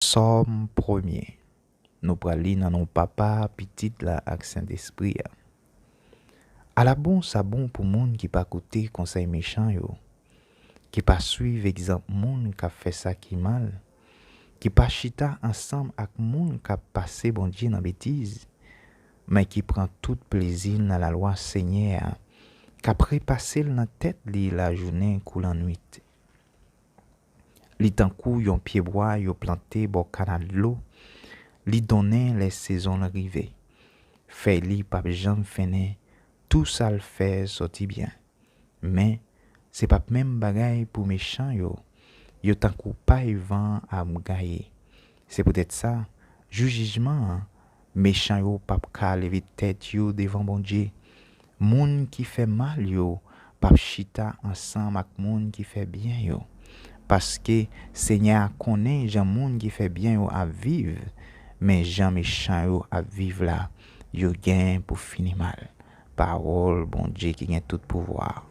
Somme premier. Nous prenons dans nos papa, petite la ak Saint-Esprit. À la bon, ça bon pour moun qui pas côté conseil méchant yo, qui pas suivre exemple moun qui fait ça qui mal, qui pas chita ensemble avec moun qui passé bon Dieu dans bêtise, mais qui prend tout plaisir dans la loi Seigneur, qui après passer dans tête li la journée coulant nuit. Li tan kou yon pied bois yo planté bo canal l'eau, li donné les saisons arrivées. Fait li pa jam fene, tout ça le fait sorti bien. Mais c'est pas même bagay pour méchant yo tan kou pa vent à m'gaye. C'est peut-être ça, jugement, méchant yo pa ka lever tête yo devant bon Dieu. Moun qui fait mal yo, pa chita ensemble ak moun qui fait bien yo. Parce que Seigneur connaît Jean moun qui fait bien yo à vivre, mais Jean méchant yo à vivre là, yo gain pour finir mal. Parole bon Dieu qui gagne tout pouvoir.